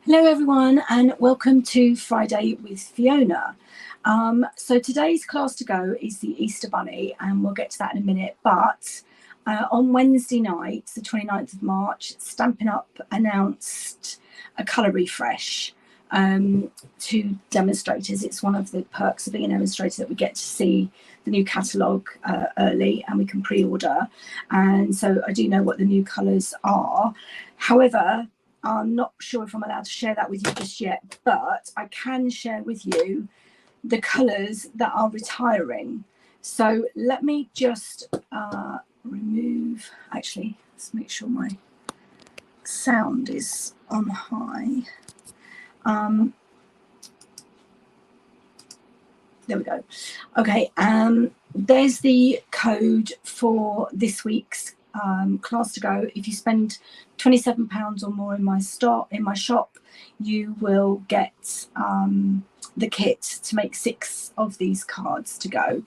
Hello everyone and welcome to Friday with Fiona. So today's class to go is the Easter Bunny and we'll get to that in a minute, but on Wednesday night, the 29th of March, Stampin' Up announced a colour refresh to demonstrators. It's one of the perks of being a demonstrator that we get to see the new catalogue early and we can pre-order, and so I do know what the new colours are. However, I'm not sure if I'm allowed to share that with you just yet, but I can share with you the colours that are retiring. So let me just remove, actually, let's make sure my sound is on high. There we go. Okay, there's the code for this week's class to go. If you spend £27 or more in my shop, you will get the kit to make 6 of these cards to go,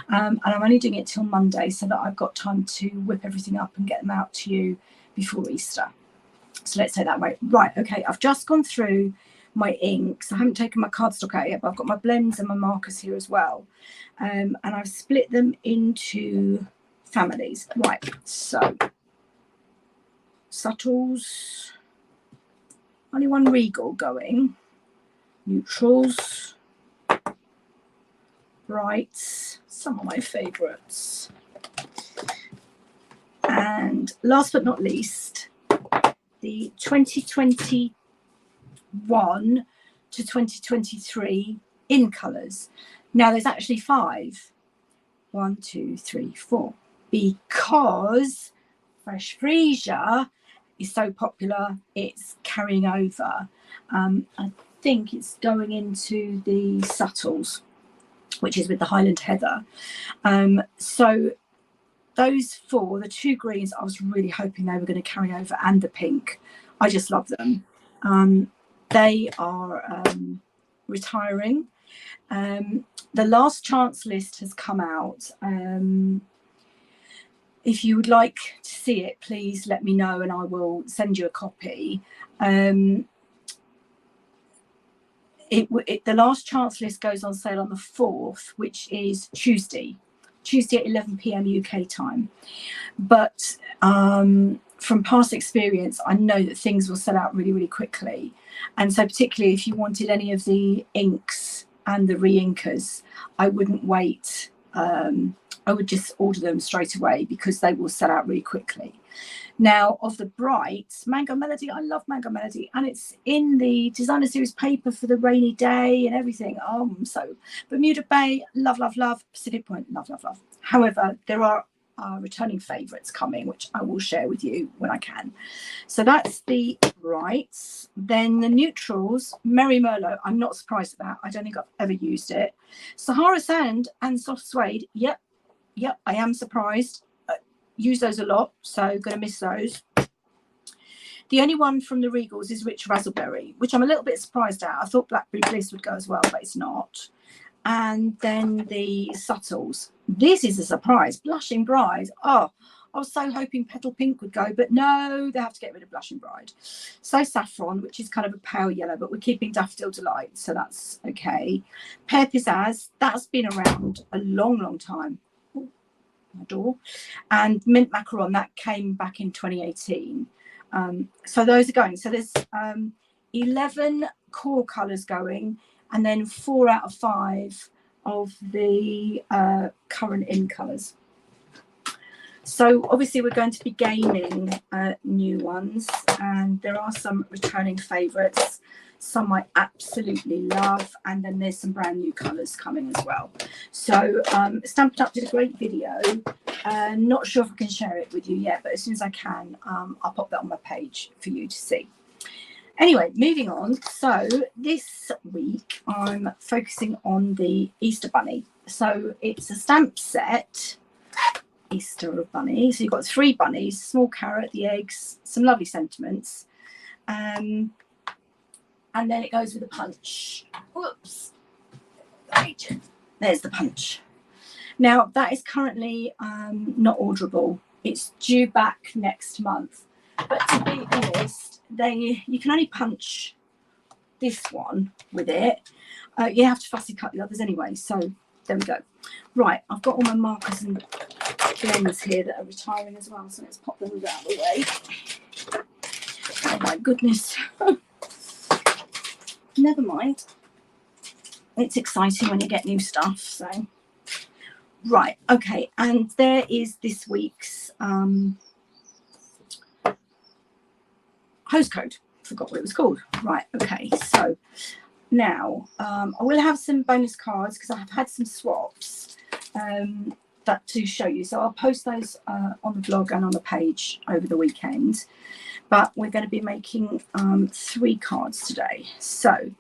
and I'm only doing it till Monday so that I've got time to whip everything up and get them out to you before Easter. So let's take that way. Right, okay, I've just gone through my inks. I haven't taken my cardstock out yet, but I've got my blends and my markers here as well, and I've split them into families. Right, so subtles, only one regal going, neutrals, brights, some of my favourites, and last but not least, the 2021 to 2023 in colours. Now there's actually 5. 1, 2, 3, 4. Because Fresh Freesia is so popular, it's carrying over. I think it's going into the subtles, which is with the Highland Heather. So those 4, the 2 greens, I was really hoping they were going to carry over, and the pink. I just love them. They are retiring. The last chance list has come out. If you would like to see it, please let me know and I will send you a copy. The last chance list goes on sale on the 4th, which is Tuesday at 11 PM UK time. But from past experience, I know that things will sell out really, really quickly. And so particularly if you wanted any of the inks and the re-inkers, I wouldn't wait. I would just order them straight away because they will sell out really quickly. Now, of the brights, Mango Melody, I love Mango Melody, and it's in the designer series paper for the rainy day and everything. So Bermuda Bay, love, love, love. Pacific Point, love, love, love. However, there are returning favourites coming, which I will share with you when I can. So that's the brights. Then the neutrals, Merry Merlot, I'm not surprised at that. I don't think I've ever used it. Sahara Sand and Soft Suede, yep, I am surprised. Use those a lot, so going to miss those. The only one from the Regals is Rich Razzleberry, which I'm a little bit surprised at. I thought Blackberry Bliss would go as well, but it's not. And then the subtles. This is a surprise. Blushing Bride. Oh, I was so hoping Petal Pink would go, but no, they have to get rid of Blushing Bride. So Saffron, which is kind of a pale yellow, but we're keeping Daffodil Delight, so that's okay. Pear Pizzazz, that's been around a long, long time. Ooh, my door. And Mint Macaron, that came back in 2018. So those are going. So there's 11 core colours going, and then 4 out of 5 of the current in colours. So obviously we're going to be gaining new ones, and there are some returning favourites. Some I absolutely love, and then there's some brand new colours coming as well. So Stampin' Up did a great video. Not sure if I can share it with you yet, but as soon as I can, I'll pop that on my page for you to see. Anyway, moving on. So this week I'm focusing on the Easter Bunny. So it's a stamp set, Easter Bunny. So you've got 3 bunnies, small carrot, the eggs, some lovely sentiments. And then it goes with a punch. Whoops. There's the punch. Now, that is currently not orderable. It's due back next month. But to be honest, you can only punch this one with it. You have to fussy cut the others anyway, so there we go. Right, I've got all my markers and blends here that are retiring as well, so let's pop them out of the way. Oh my goodness. Never mind. It's exciting when you get new stuff. So right, okay, and there is this week's host code. Forgot what it was called. Right, okay, so now I will have some bonus cards because I have had some swaps that to show you, so I'll post those on the blog and on the page over the weekend. But we're going to be making 3 cards today. So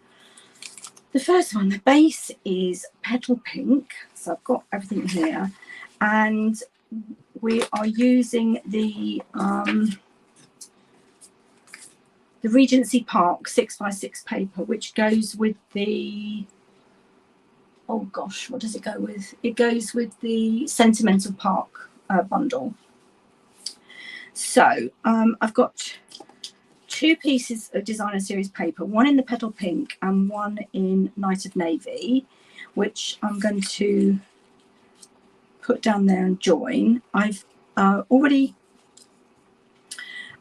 the first one, the base is Petal Pink. So I've got everything here. And we are using the Regency Park 6x6 paper, which goes with the, oh gosh, what does it go with? It goes with the Sentimental Park bundle. So I've got 2 pieces of designer series paper, one in the Petal Pink and one in Night of Navy, which I'm going to put down there and join. I've I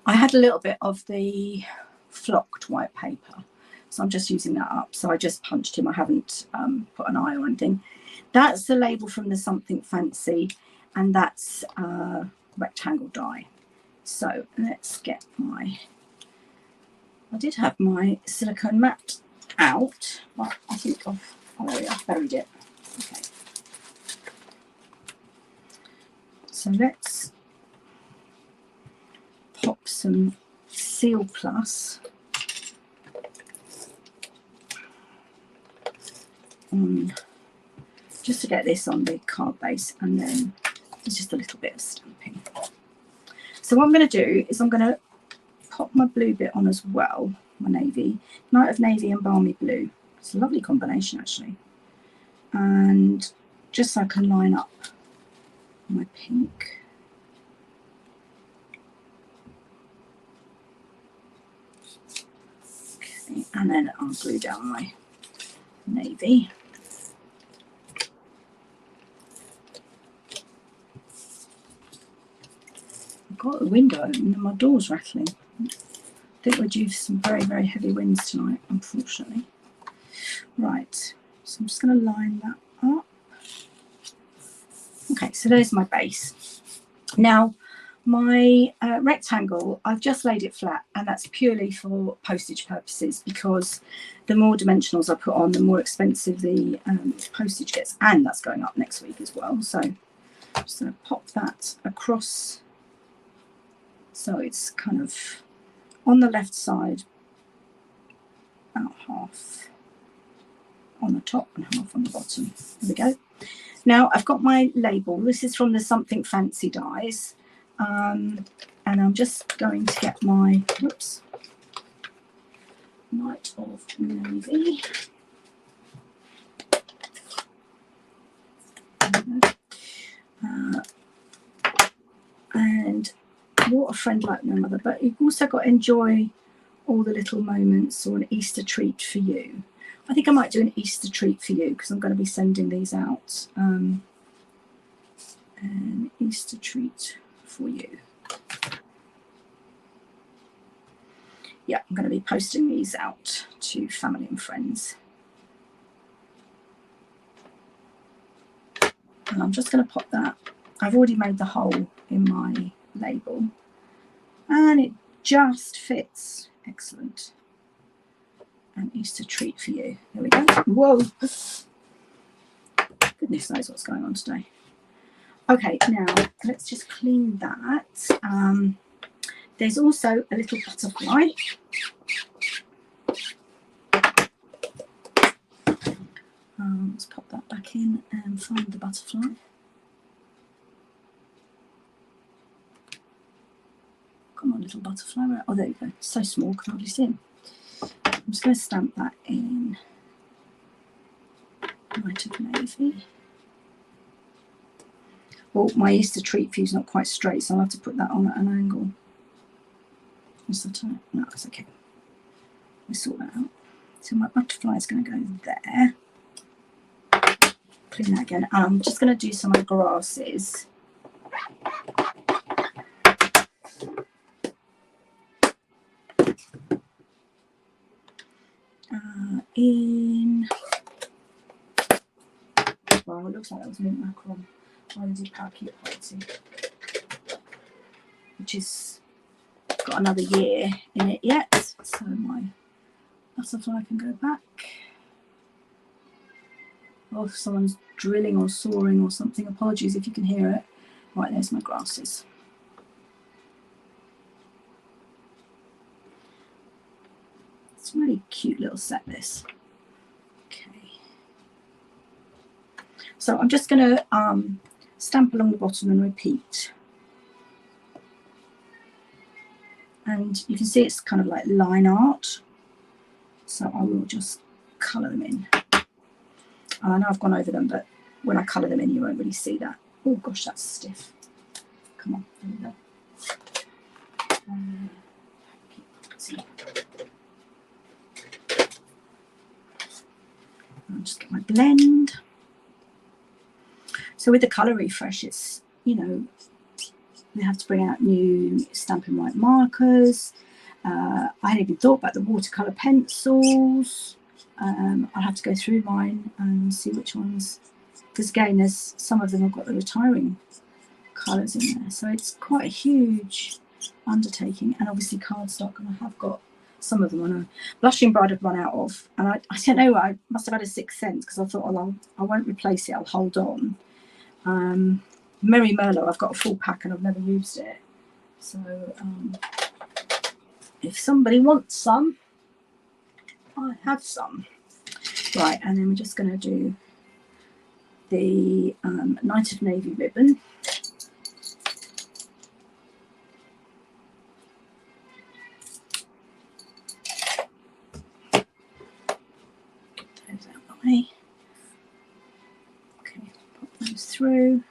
had a little bit of the flocked white paper, so I'm just using that up. So I just punched him. I haven't put an eye or anything. That's the label from the Something Fancy, and that's rectangle die. So let's get my, I did have my silicone mat out, but I think I've buried it. Okay. So let's pop some Seal Plus on, just to get this on the card base, and then there's just a little bit of stamping. So what I'm going to do is I'm going to pop my blue bit on as well, my navy, Night of Navy and Balmy Blue. It's a lovely combination actually. And just so I can line up my pink. Okay, and then I'll glue down my navy. I've got the window open and my door's rattling. I think we're due for some very, very heavy winds tonight, unfortunately. Right, so I'm just going to line that up. Okay, so there's my base. Now, my rectangle, I've just laid it flat, and that's purely for postage purposes, because the more dimensionals I put on, the more expensive the postage gets, and that's going up next week as well. So I'm just going to pop that across. So it's kind of on the left side, about half on the top and half on the bottom. There we go. Now I've got my label. This is from the Something Fancy dies. And I'm just going to get my, whoops, Night of Navy. And what a friend like no mother, but you've also got to enjoy all the little moments, or an Easter treat for you. I think I might do an Easter treat for you, because I'm going to be sending these out. An Easter treat for you. Yeah, I'm going to be posting these out to family and friends. And I'm just going to pop that. I've already made the hole in my label, and it just fits. Excellent. An Easter treat for you. There we go. Whoa. Goodness knows what's going on today. Okay, now let's just clean that. There's also a little butterfly. Let's pop that back in and find the butterfly. Come on, little butterfly. Oh, there you go. So small, can hardly see him. I'm just going to stamp that in Night of Navy. Well, my Easter treat for you is not quite straight, so I'll have to put that on at an angle. What's that? No, that's okay. We'll sort that out. So my butterfly is going to go there. Clean that again. I'm just going to do some of the grasses. Well, it looks like that was mint macron. I did parakeet party, which is got another year in it yet, so my butterfly can go back. Oh, if someone's drilling or sawing or something, apologies if you can hear it. Right, there's my grasses. It's a really cute little set, this. Okay. So I'm just going to stamp along the bottom and repeat. And you can see it's kind of like line art. So I will just colour them in. I know I've gone over them, but when I colour them in, you won't really see that. Oh gosh, that's stiff. Come on, there we go. I'll just get my blend. So with the colour refresh, it's, you know, we have to bring out new stamping white markers. I hadn't even thought about the watercolour pencils. I'll have to go through mine and see which ones, because again, there's some of them have got the retiring colours in there, so it's quite a huge undertaking. And obviously cardstock, and I have got some of them. I know Blushing Bride I've run out of, and I don't know, I must have had a sixth sense, because I thought, well, I won't replace it, I'll hold on. Merry Merlot, I've got a full pack and I've never used it, so if somebody wants some, I have some. Right, and then we're just going to do the Night of Navy ribbon. Those out the way. Okay, pop those through.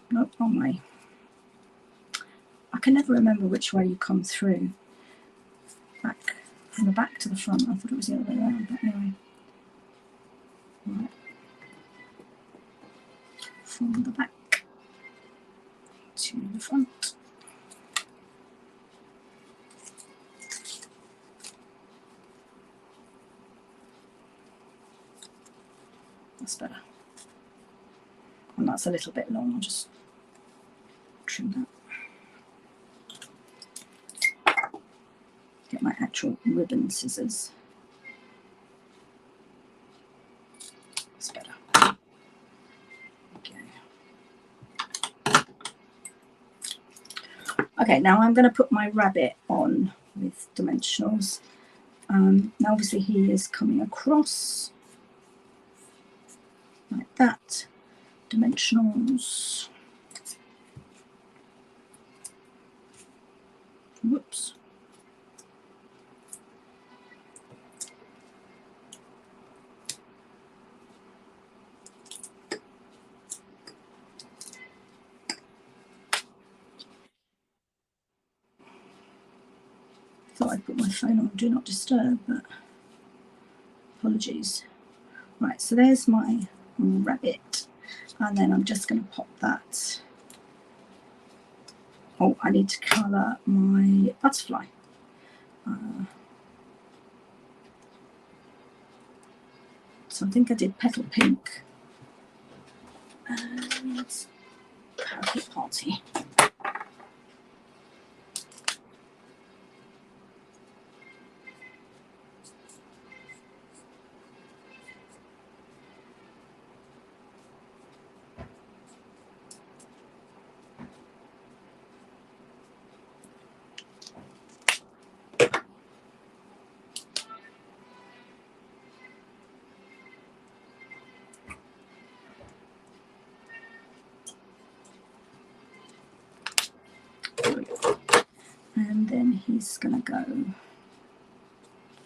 Nope, wrong way. I can never remember which way you come through. Back from the back to the front. I thought it was the other way around, but anyway. Right. From the back to the front. That's better. And that's a little bit long. I'll just trim that. Get my actual ribbon scissors. That's better. Okay, now I'm going to put my rabbit on with dimensionals. Now obviously he is coming across like that. Dimensionals. Whoops. Thought I'd put my phone on Do Not Disturb, but apologies. Right, so there's my rabbit, and then I'm just going to pop that. Oh, I need to colour my butterfly. So I think I did Petal Pink and Parakeet Party. And then he's going to go,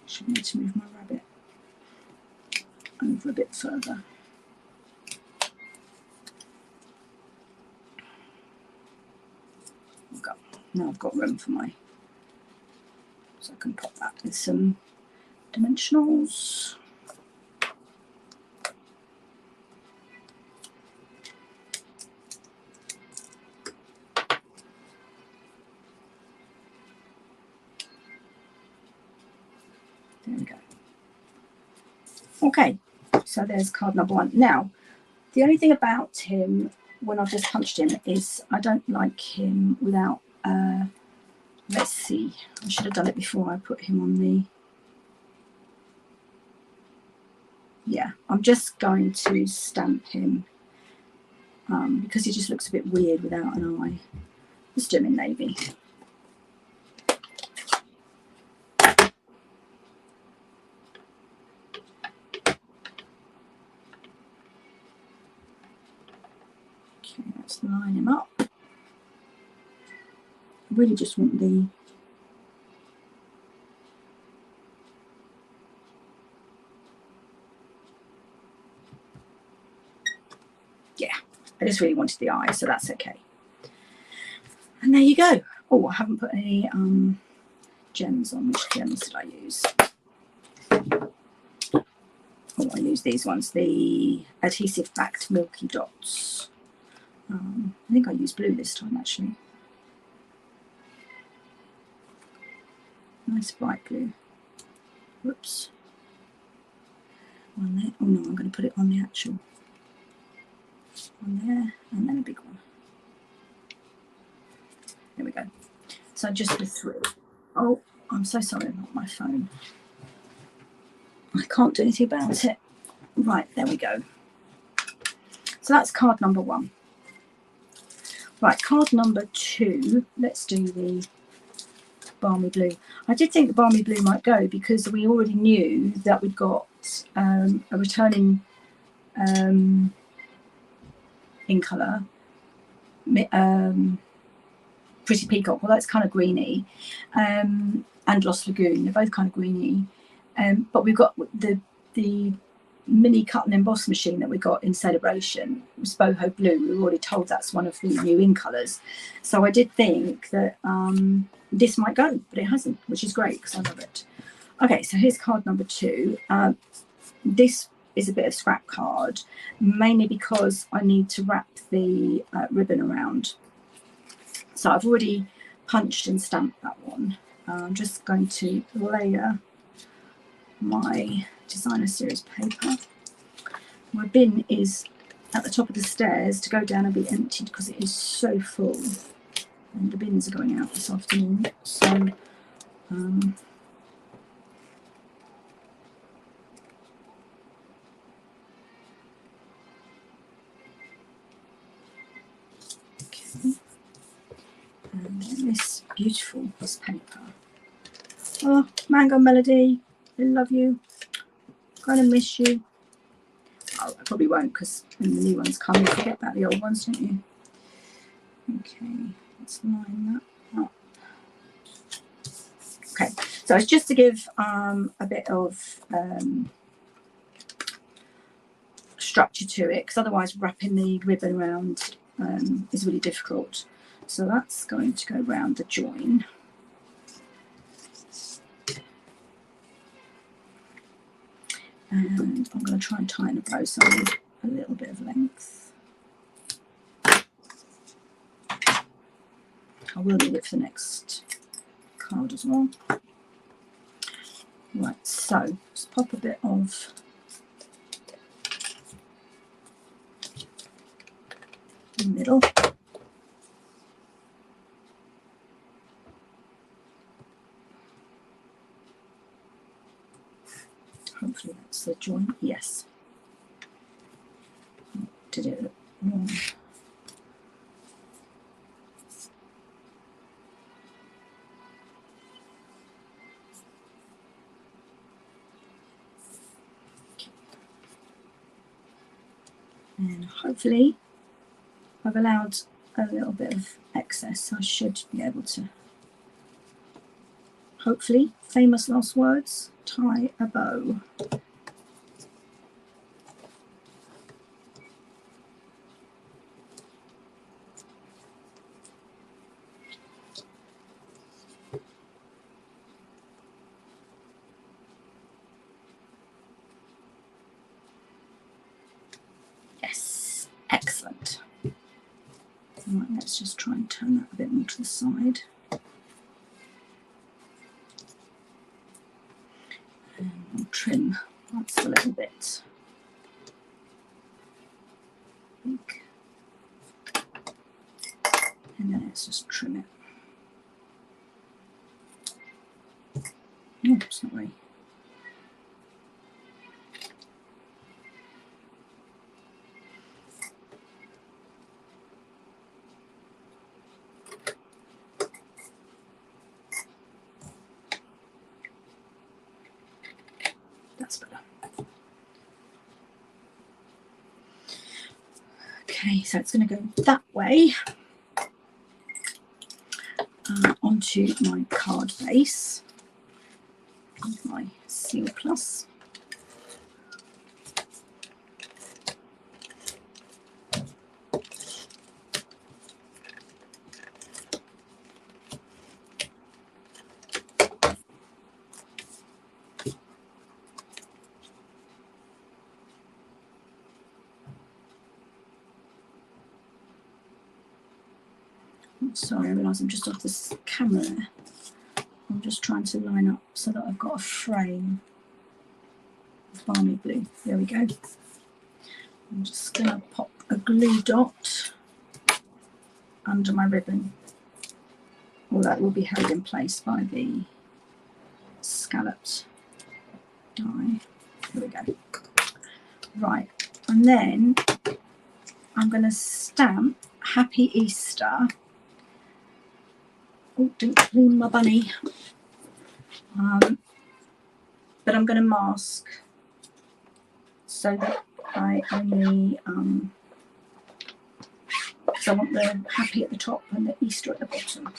should need to move my rabbit over a bit further. Now I've got room for my, so I can pop that with some dimensionals. There we go. Okay, so there's card number 1. Now, the only thing about him when I've just punched him is I don't like him without, let's see, I should have done it before I put him on the, yeah, I'm just going to stamp him because he just looks a bit weird without an eye. Let's do him in navy. Okay, let's line him up. I really just want the, yeah, I just really wanted the eye, so that's okay. And there you go. Oh, I haven't put any gems on. Which gems did I use? Oh, I used these ones, the adhesive backed milky dots. I think I used blue this time actually. Nice bright blue. Whoops. One there. Oh no, I'm going to put it on the actual one there, and then a big one. There we go. So just the 3. Oh, I'm so sorry about my phone. I can't do anything about it. Right, there we go. So that's card number 1. Right, card number 2. Let's do the balmy blue. I did think the balmy blue might go because we already knew that we'd got a returning in colour, Pretty Peacock. Well, that's kind of greeny, and Lost Lagoon. They're both kind of greeny, but we've got the mini cut and emboss machine that we got in Celebration was boho blue. We were already told that's one of the new in colours, so I did think that this might go, but it hasn't, which is great because I love it. Okay, so here's card number 2. This is a bit of scrap card, mainly because I need to wrap the ribbon around. So I've already punched and stamped that one. I'm just going to layer my designer series paper. My bin is at the top of the stairs to go down and be emptied because it is so full, and the bins are going out this afternoon. So okay, and this beautiful piece of paper. Oh, Mango Melody, I love you. Gonna miss you. Oh, I probably won't because when the new ones come, you forget about the old ones, don't you? Okay, let's line that up. Okay, so it's just to give a bit of structure to it, because otherwise wrapping the ribbon around is really difficult. So that's going to go around the join. And I'm going to try and tighten a bow so I need a little bit of length. I will need it for the next card as well. Right, so just pop a bit of the middle. Hopefully that's the joint. Yes. Did it wrong. And hopefully I've allowed a little bit of excess. I should be able to, hopefully, famous last words, tie a bow. just try and turn that a bit more to the side. And we'll trim that's a little bit big. And then let's just trim it. Oh, sorry. That's better. Okay, so it's going to go that way onto my card base with my Seal Plus. Sorry, I realise I'm just off this camera there. I'm just trying to line up so that I've got a frame of balmy blue. There we go. I'm just going to pop a glue dot under my ribbon. Well, that will be held in place by the scalloped die. There we go. Right, and then I'm going to stamp Happy Easter. Oh, didn't clean my bunny. But I'm going to mask so that I only, so I want the Happy at the top and the Easter at the bottom.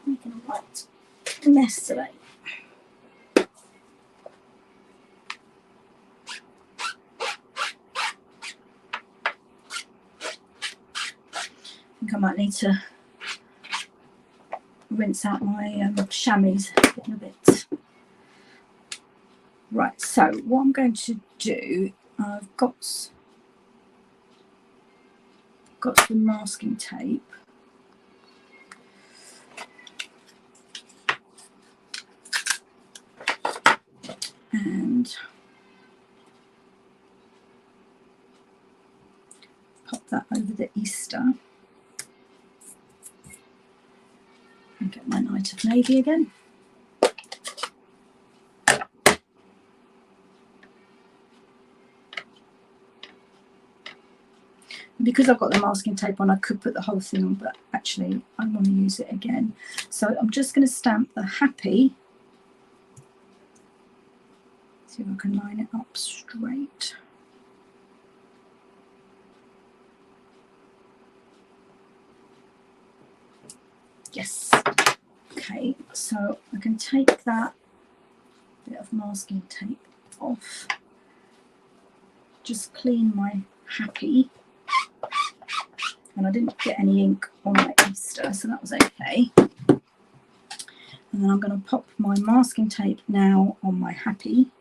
Making a right mess today. I think I might need to rinse out my chamois a bit. Right, so what I'm going to do, I've got some masking tape. And pop that over the Easter. And get my Night of Navy again. Because I've got the masking tape on, I could put the whole thing on, but actually I want to use it again. So I'm just going to stamp the Happy. See if I can line it up straight. Yes. Okay, so I can take that bit of masking tape off. Just clean my Happy. And I didn't get any ink on my Easter, so that was okay. And then I'm going to pop my masking tape now on my Happy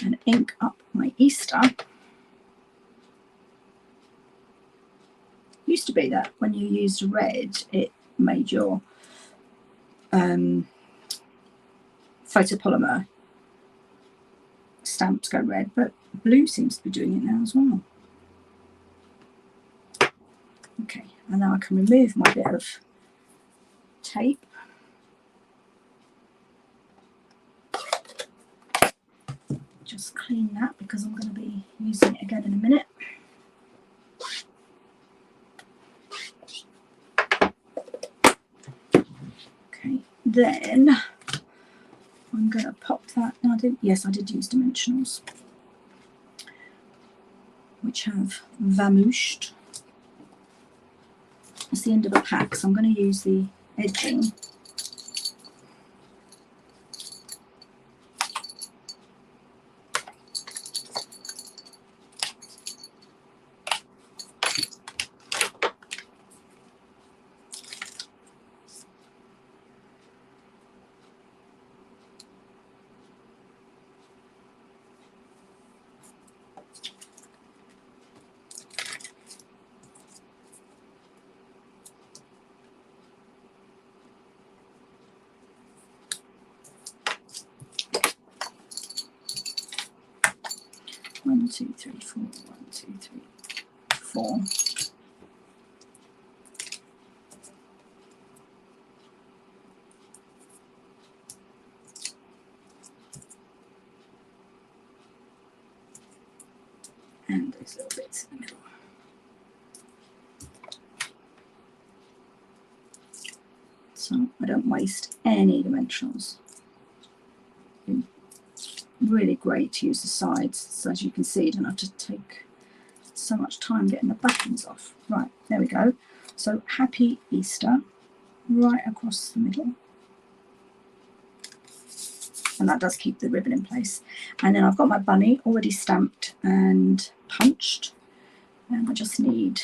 and ink up my Easter. Used to be that when you used red, it made your photopolymer stamps go red, but blue seems to be doing it now as well. Okay, and now I can remove my bit of tape. Just clean that because I'm going to be using it again in a minute. Okay, then I'm going to pop that. No, I didn't. Yes, I did use dimensionals, which have vamooshed. It's the end of a pack, so I'm going to use the edging. 3, 4. 1, 2, 3, 4. And those little bits in the middle. So I don't waste any dimensionals. Really great to use the sides, so as you can see, you don't have to take so much time getting the buttons off. Right, there we go. So Happy Easter right across the middle. And that does keep the ribbon in place. And then I've got my bunny already stamped and punched. And I just need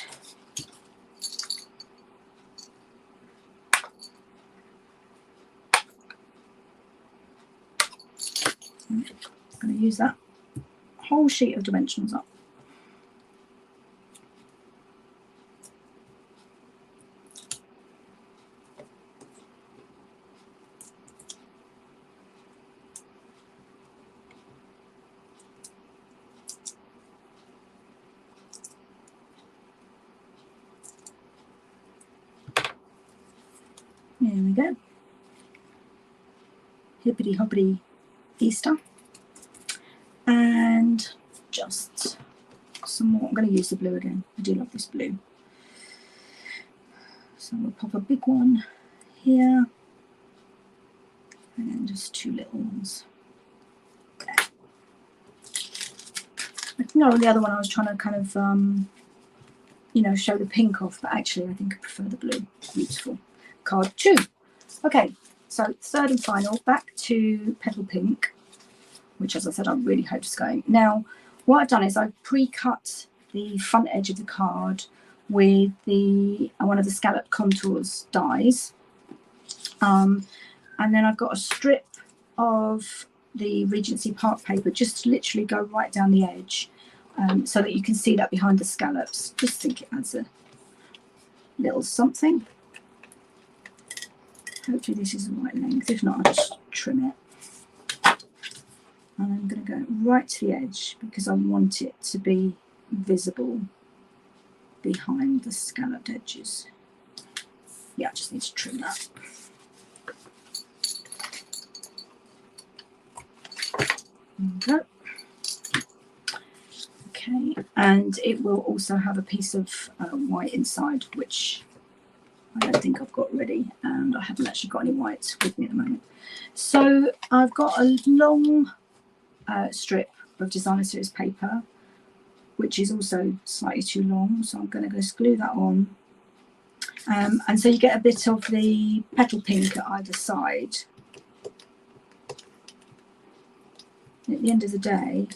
I'm going to use that whole sheet of dimensionals up. There we go. Hippity hoppity Easter. And just some more. I'm going to use the blue again. I do love this blue. So we'll pop a big one here. And then just 2 little ones. There. I think the other one I was trying to kind of, you know, show the pink off, but actually I think I prefer the blue. Beautiful. Card 2. Okay, so third and final, back to Petal Pink, which, as I said, I really hope is going. Now, what I've done is I've pre-cut the front edge of the card with the one of the Scallop Contours dies. And then I've got a strip of the Regency Park paper, just to literally go right down the edge, so that you can see that behind the scallops. Just think it adds a little something. Hopefully this is the right length. If not, I'll just trim it. And I'm going to go right to the edge because I want it to be visible behind the scalloped edges. Yeah, I just need to trim that. There we go. Okay, and it will also have a piece of white inside, which I don't think I've got ready, and I haven't actually got any white with me at the moment. So I've got a long strip of Designer Series paper, which is also slightly too long, so I'm going to just glue that on. And so you get a bit of the Petal Pink at either side. And at the end of the day,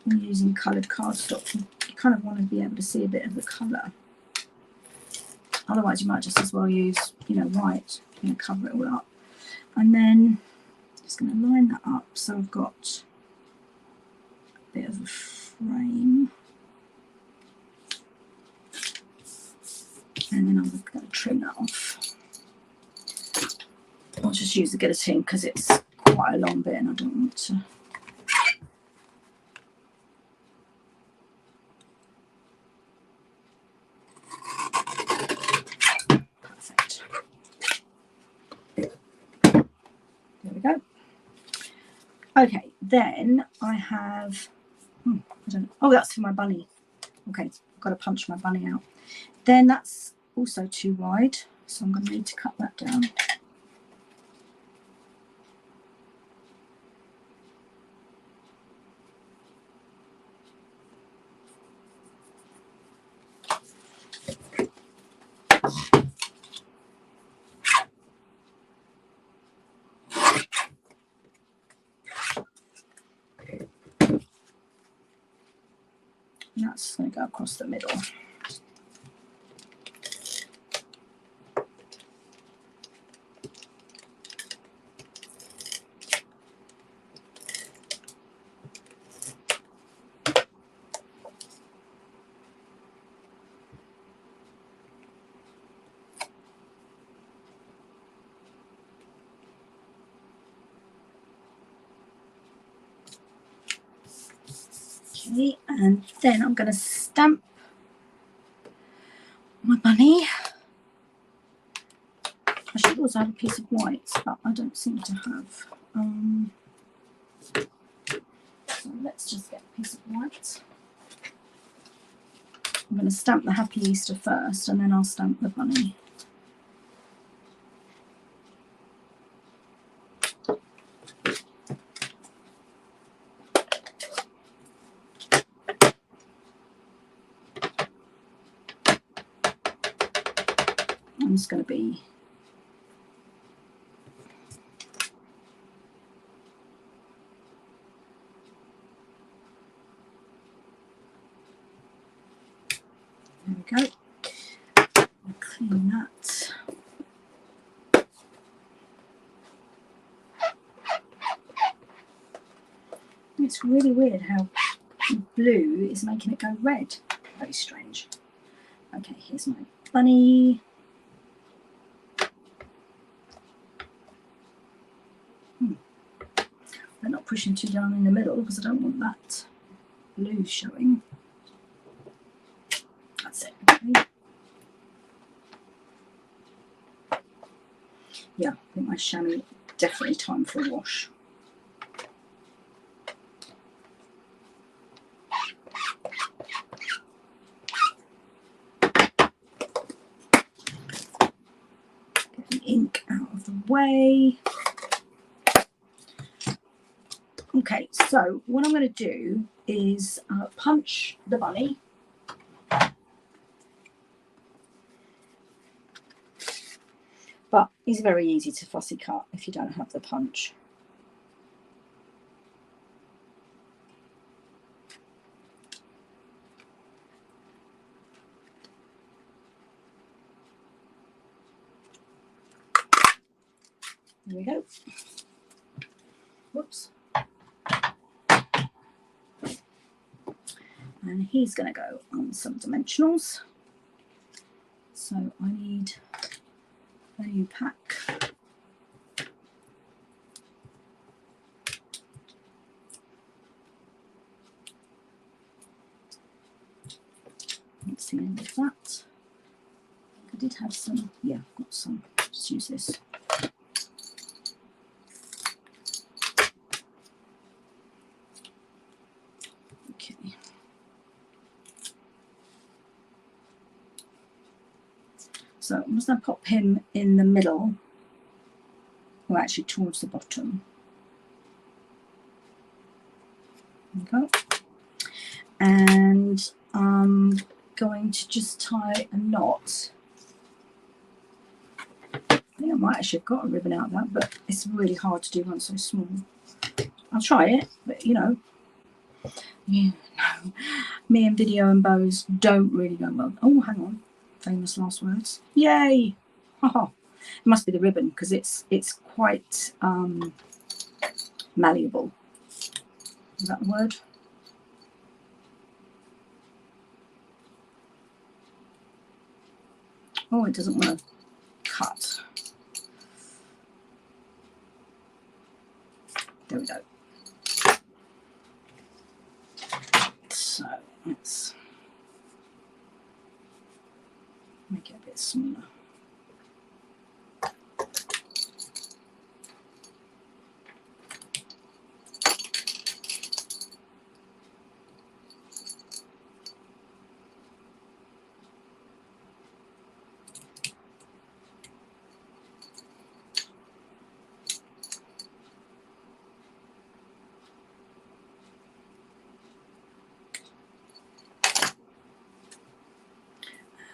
when you're using coloured cardstock, you kind of want to be able to see a bit of the colour. Otherwise, you might just as well use, you know, white, you know, cover it all up. And then just going to line that up so I've got a bit of a frame. And then I'm going to trim that off. I'll just use the guillotine because it's quite a long bit and I don't want to. Perfect. There we go. Okay, then I have, I don't know. Oh, that's for my bunny. Okay, I've got to punch my bunny out. Then that's also too wide, so I'm going to need to cut that down. And that's going to go across the middle. Okay, And then I'm going to stamp my bunny. I should also have a piece of white, but I don't seem to have. So let's just get a piece of white. I'm going to stamp the Happy Easter first, and then I'll stamp the bunny. I'm just going to be there we go. I'll clean that. It's really weird how blue is making it go red. Very strange. Okay, here's my bunny. I'm not pushing too down in the middle because I don't want that blue showing. That's it. Okay. Yeah, I think my chamois definitely time for a wash. Get the ink out of the way. Okay, so what I'm going to do is punch the bunny. But it's very easy to fussy cut if you don't have the punch. There we go. Whoops. And he's going to go on some dimensionals. So I need a new pack. That's the end of that. I did have some, yeah, I've got some. Just use this. Okay. So I'm just going to pop him in the middle, or actually towards the bottom. There we go. And I'm going to just tie a knot. I think I might actually have got a ribbon out of that, but it's really hard to do one so small. I'll try it, but you know, yeah, no, me and video and bows don't really go well. Oh, hang on, famous last words. Yay! Haha. It must be the ribbon because it's quite malleable. Is that the word? Oh, it doesn't want to cut. There we go. So let's make it a bit smaller.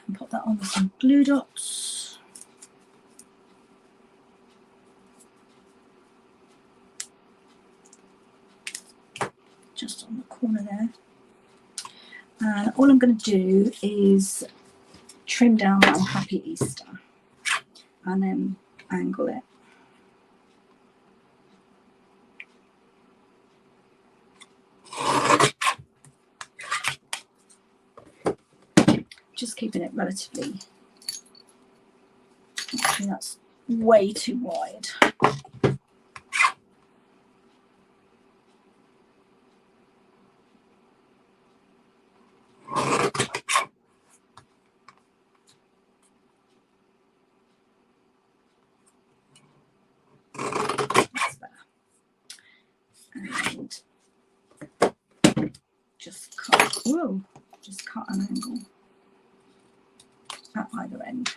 And pop that on with some glue dots. Just on the corner there. And all I'm going to do is trim down my Happy Easter and then angle it. Just keeping it relatively, actually that's way too wide. at either end.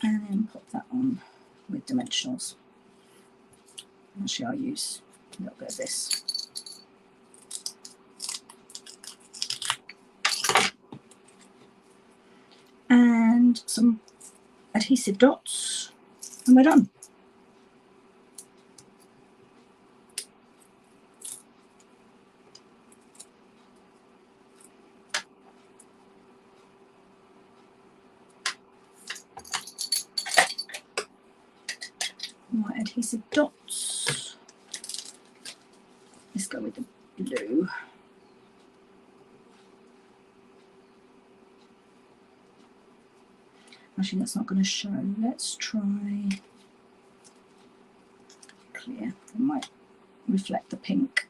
And then pop that on with dimensionals. Actually, I'll use a little bit of this. And some adhesive dots, and we're done. My adhesive dots. Let's go with the blue. Actually, that's not going to show. Let's try clear. It might reflect the pink.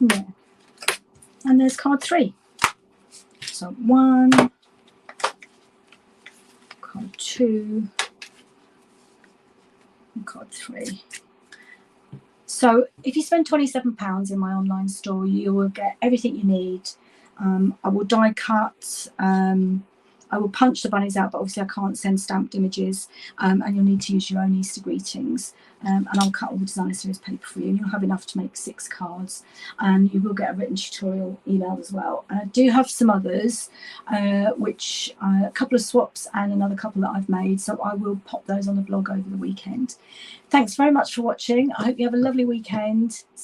Yeah. And there's card 3. So 1, card 2, and card 3. So if you spend £27 in my online store, you will get everything you need. I will die cut. I will punch the bunnies out, but obviously I can't send stamped images, and you'll need to use your own Easter greetings. And I'll cut all the designer series paper for you, and you'll have enough to make 6 cards, and you will get a written tutorial emailed as well. And I do have some others, which a couple of swaps and another couple that I've made, so I will pop those on the blog over the weekend. Thanks very much for watching. I hope you have a lovely weekend. Stay